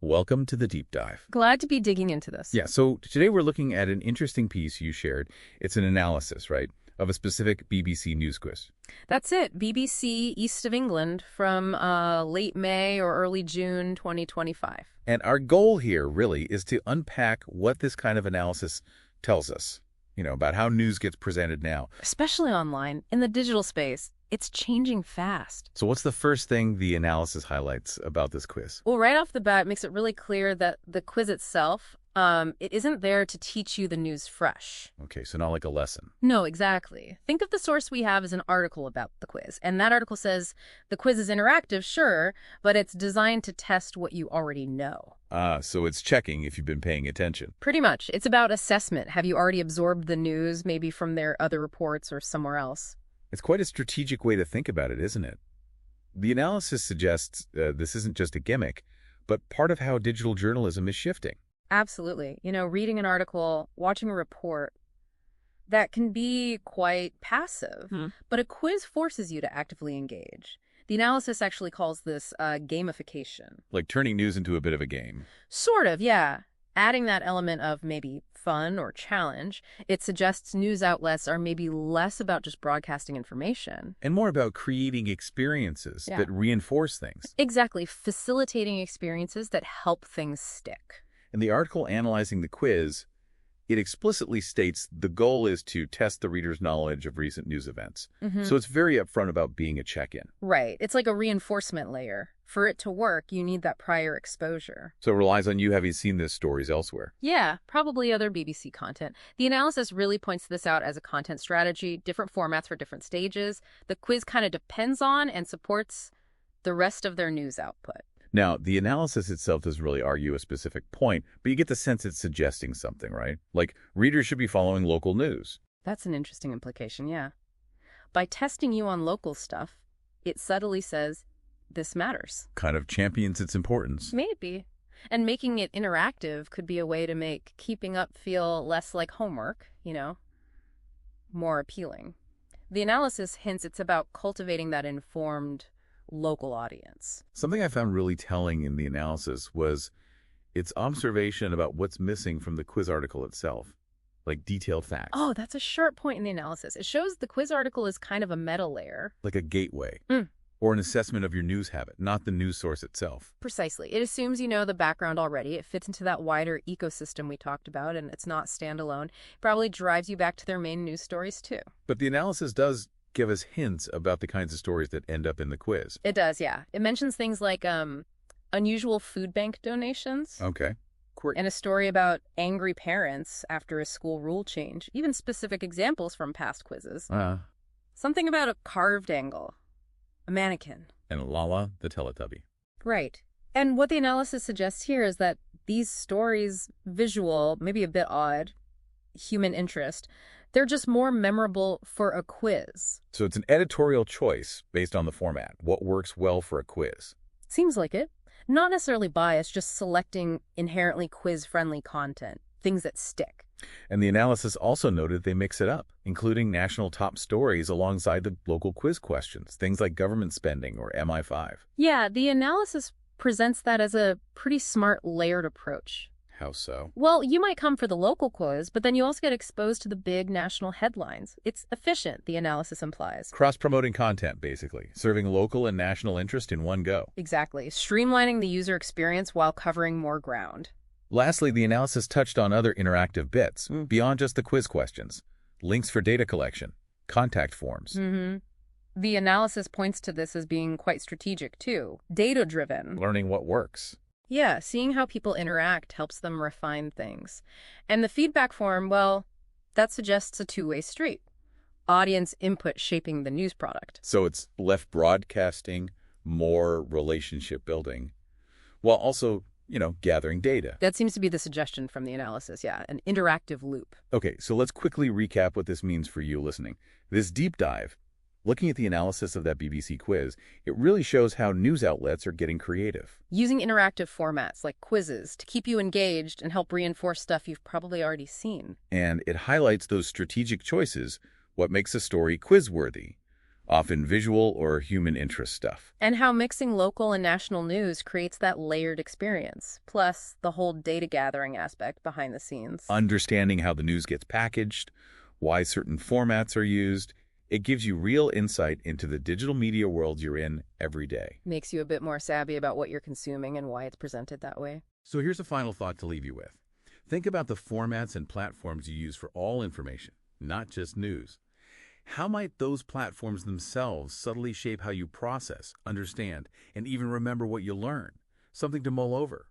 Welcome to the deep dive. Glad to be digging into this. Yeah, so today we're looking at an interesting piece you shared. It's an analysis, right, of a specific BBC news quiz. That's it. BBC East of England from late May or early June 2025. And our goal here really is to unpack what this kind of analysis tells us, about how news gets presented now. Especially online, in the digital space. It's changing fast. So what's the first thing the analysis highlights about this quiz? Well, right off the bat, it makes it really clear that the quiz itself, it isn't there to teach you the news fresh. Okay, so not like a lesson. No, exactly. Think of the source we have as an article about the quiz. And that article says the quiz is interactive, sure, but it's designed to test what you already know. So it's checking if you've been paying attention. Pretty much. It's about assessment. Have you already absorbed the news, maybe from their other reports or somewhere else? It's quite a strategic way to think about it, isn't it? The analysis suggests this isn't just a gimmick, but part of how digital journalism is shifting. Absolutely. Reading an article, watching a report, that can be quite passive, but a quiz forces you to actively engage. The analysis actually calls this gamification. Like turning news into a bit of a game. Sort of, yeah. Adding that element of maybe fun or challenge, it suggests news outlets are maybe less about just broadcasting information. And more about creating experiences that reinforce things. Exactly, facilitating experiences that help things stick. In the article analyzing the quiz, it explicitly states the goal is to test the reader's knowledge of recent news events. So it's very upfront about being a check-in. Right. It's like a reinforcement layer. For it to work, you need that prior exposure. So it relies on you having seen these stories elsewhere. Yeah, probably other BBC content. The analysis really points this out as a content strategy, different formats for different stages. The quiz kind of depends on and supports the rest of their news output. Now, the analysis itself doesn't really argue a specific point, but you get the sense it's suggesting something, right? Like, readers should be following local news. That's an interesting implication, yeah. By testing you on local stuff, it subtly says, this matters. Kind of champions its importance. Maybe. And making it interactive could be a way to make keeping up feel less like homework, more appealing. The analysis hints it's about cultivating that informed local audience. Something I found really telling in the analysis was its observation about what's missing from the quiz article itself, like detailed facts. Oh, that's a sharp point in the analysis. It shows the quiz article is kind of a meta layer. Like a gateway. Or an assessment of your news habit, not the news source itself. Precisely. It assumes you know the background already. It fits into that wider ecosystem we talked about, and it's not standalone. It probably drives you back to their main news stories, too. But the analysis does give us hints about the kinds of stories that end up in the quiz. It does, yeah. It mentions things like unusual food bank donations. Okay. And a story about angry parents after a school rule change. Even specific examples from past quizzes. Something about a carved angle. A mannequin. And Lala, the Teletubby. Right. And what the analysis suggests here is that these stories, visual, maybe a bit odd, human interest, they're just more memorable for a quiz. So it's an editorial choice based on the format. What works well for a quiz? Seems like it. Not necessarily biased, just selecting inherently quiz-friendly content, things that stick. And the analysis also noted they mix it up, including national top stories alongside the local quiz questions, things like government spending or MI5. Yeah, the analysis presents that as a pretty smart, layered approach. How so? Well, you might come for the local quiz, but then you also get exposed to the big national headlines. It's efficient, the analysis implies. Cross-promoting content, basically, serving local and national interest in one go. Exactly. Streamlining the user experience while covering more ground. Lastly, the analysis touched on other interactive bits, beyond just the quiz questions. Links for data collection, contact forms. The analysis points to this as being quite strategic, too. Data-driven. Learning what works. Yeah, seeing how people interact helps them refine things. And the feedback form, well, that suggests a two-way street. Audience input shaping the news product. So it's left broadcasting, more relationship building, while also gathering data. That seems to be the suggestion from the analysis, yeah, an interactive loop. Okay, so let's quickly recap what this means for you listening. This deep dive, looking at the analysis of that BBC quiz, it really shows how news outlets are getting creative. Using interactive formats like quizzes to keep you engaged and help reinforce stuff you've probably already seen. And it highlights those strategic choices, what makes a story quiz-worthy. often visual or human interest stuff. And how mixing local and national news creates that layered experience, plus the whole data gathering aspect behind the scenes. Understanding how the news gets packaged, why certain formats are used, it gives you real insight into the digital media world you're in every day. Makes you a bit more savvy about what you're consuming and why it's presented that way. So here's a final thought to leave you with. Think about the formats and platforms you use for all information, not just news. How might those platforms themselves subtly shape how you process, understand, and even remember what you learn? Something to mull over.